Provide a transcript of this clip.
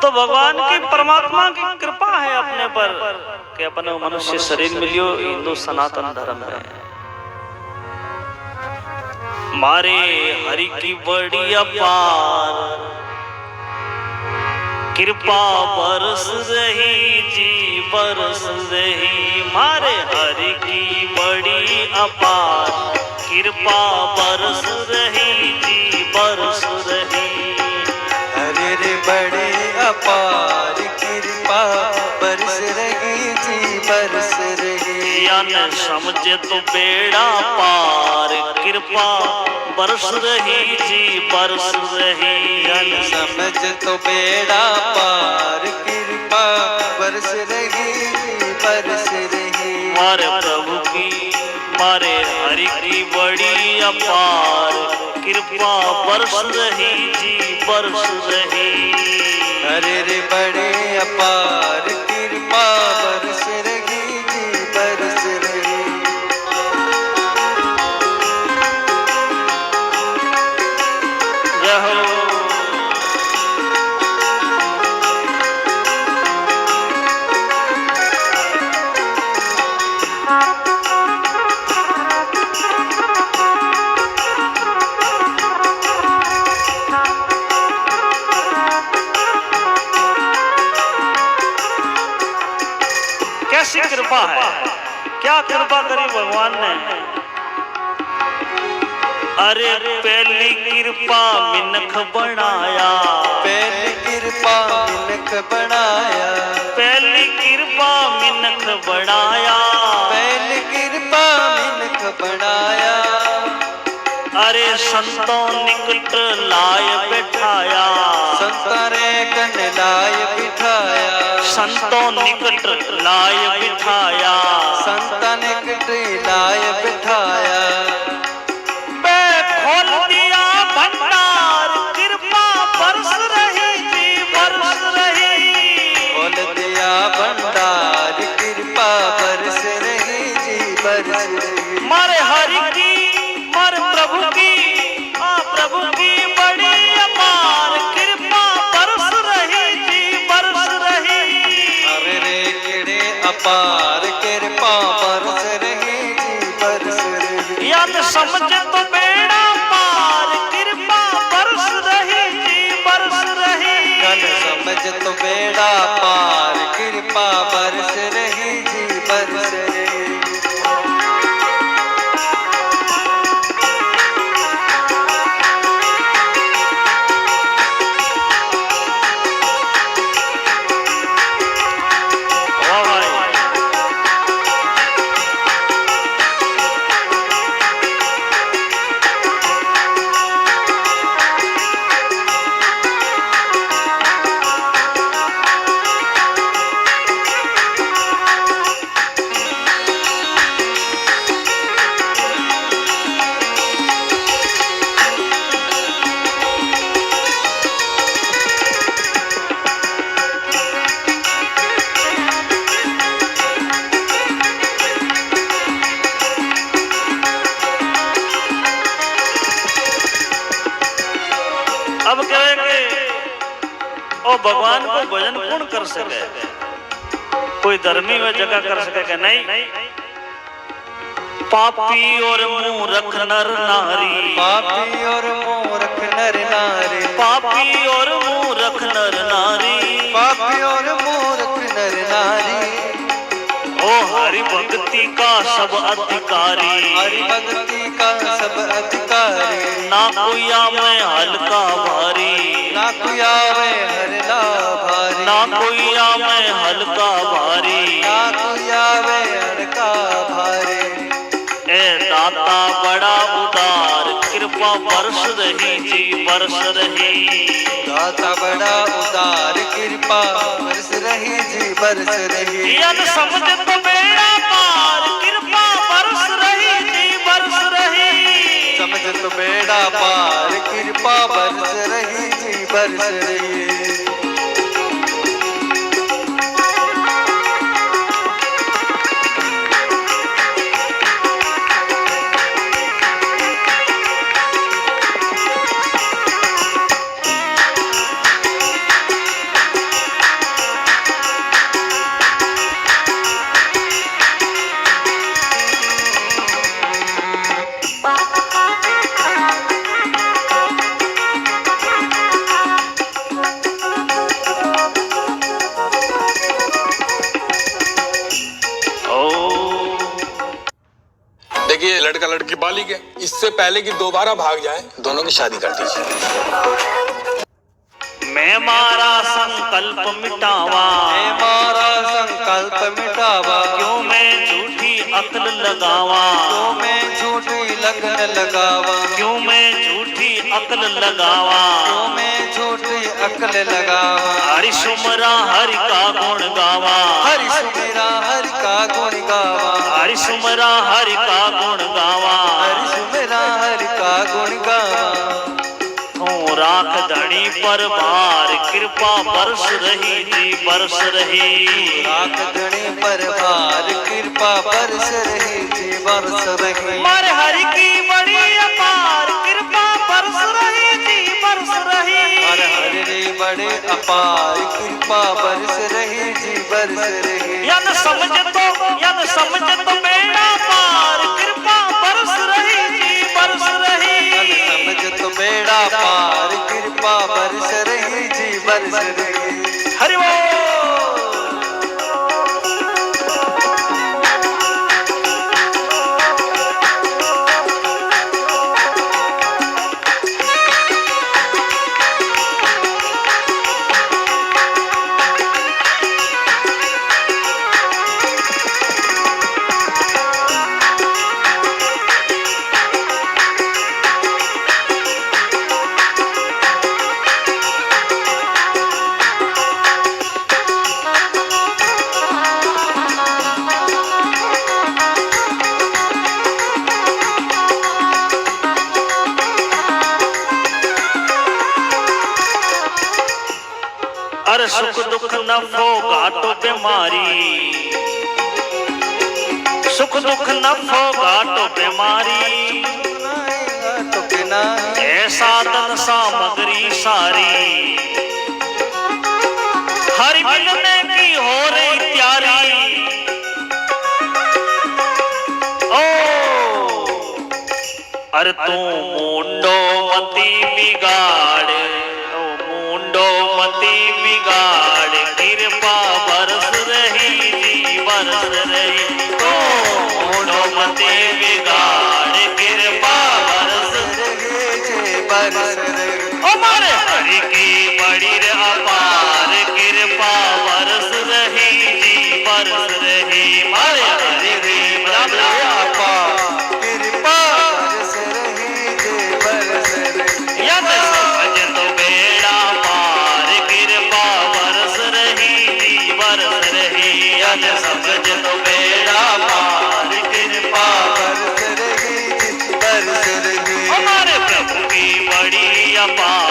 तो भगवान की परमात्मा की कृपा है अपने पर कि अपने मनुष्य शरीर मिलियो हिंदू सनातन धर्म है। मारे हरि की बड़ी अपार कृपा बरस रही जी बरस रही। मारे हरि की बड़ी अपार कृपा बरस रही जी बरस रही। हरे रे बड़े अपार कृपा बरस रही जी बरस रही। या न समझे तो बेड़ा पार कृपा बरस रही जी बरस रही। या न समझ तो बेड़ा पार कृपा बरस रही जी बरस रही। मारे प्रभु की मारे हरि की बड़ी अपार कृपा बरस रही जी बरस रही। हरे रे बड़े अपार कृपा बरस रही जी बरस रही। रहो कैसी कृपा है, क्या कृपा करी भगवान ने। अरे पहली कृपा मिनख बनाया, पहली कृपा मिनख बनाया, पहली कृपा मिनख बनाया, पहली कृपा मिनख बनाया। अरे संतों निकट लाय बैठाया, संतरे कन लाय बिठाया, संतों निकट लाय बिठाया, संतन निकट लाय बिठाया। खोल दिया भंडार कृपा बरस रही जी बरस रही। खोल दिया भंडार कृपा बरस रही जी बरस रही। मारे हरि की मारे प्रभु की प्रभु की बड़ी अपार कृपा बरस रही जी बरस रही। अरे रे केड़े अपार कृपा बरस रही जी बरस रही। या तो समझ तो बेड़ा पार कृपा बरस रही जी बरस रही। कल समझ तो बेड़ा पार कृपा बरस रही जी बरस रही। अब कहेंगे ओ भगवान को भजन कौन कर सके, कोई धर्मी में जगह कर सके नहीं। पापी और मूर्ख नर नारी, पापी और मूर्ख नर नारी, पापी और मूर्ख नर नारी, पापी और मूर्ख नर नारी। ओ हरि भक्ति का सब अधिकारी, हरि भक्ति का सब अधिकारी। ना कोई आवे हल्का भारी, ना कोई आवे हरला भारी, ना कोई आवे हल्का भारी। ना कोई आवे हल्का भारी। ए दाता बड़ा उदार कृपा बरस रही जी बरस रही। दाता बड़ा उदार कृपा बरस रही जी बरस रही। यन समझ तो बेड़ा पार कृपा बरस रही जी बरस रही। समझ तो बेड़ा पार कृपा बरस रही जी बरस रही। नाबालिग है, इससे पहले कि दोबारा भाग जाए, दोनों की शादी कर दीजिए। मैं मारा संकल्प मिटावा, मैं मारा संकल्प मिटावा, क्यों मैं झूठी अक्ल लगावा, क्यों मैं झूठी लगन लगावा, क्यों मैं झूठी अक्ल लगावा, क्यों मैं झूठी अक्ल लगावा। हरि सुमरा हरि का गुण गावा, हरि सुमेरा हरि का गुण गावा, हरि सुमरा हरि का गुण गावा, हरि सुमेरा हरि का गुण गावा। तू राख धनी पर भार, कृपा बरस रही जी बरस रही, राख धनी पर भार, कृपा बरस रही जी बरस रही। मारे हरि की बड़ी अपार कृपा बरस रही जी बरस रही, हर हरि बड़े अपार, कृपा बरस रही जी बरस रही। यन समझ तो बेड़ा पार, कृपा बरस रही जी बरस रही, समझ तो बेड़ा पार, कृपा बरस रही जी बरस रही। हरि बोल। अरे सुख दुख नफो घाटो बीमारी, सुख दुख नफो घाटो बीमारी, तो किनारे है साधन सामग्री सारी, हरि मिलने की हो रही तैयारी। ओ अरे तू मुंडो मती बिगाड़, ओ मुंडो मती बिगाड़, कृपा बरस रही जी बरस रही। तो मुंडो मती बिगाड़, कृपा बरस रही जी बरस रही। हमारे हरि की बड़ी रे अपार, कृपा बरस रही जी बरस रही, मारे हरि की बड़ा अपार, कृपा बरस रही जी बरस रही। यद समझ तो बेड़ा पार, कृपा बरस रही जी बरस रही, यद समझ तो बेड़ा पार, कृपा बरस रही जी बरस रही। हमारे प्रभु की बड़ी अपार,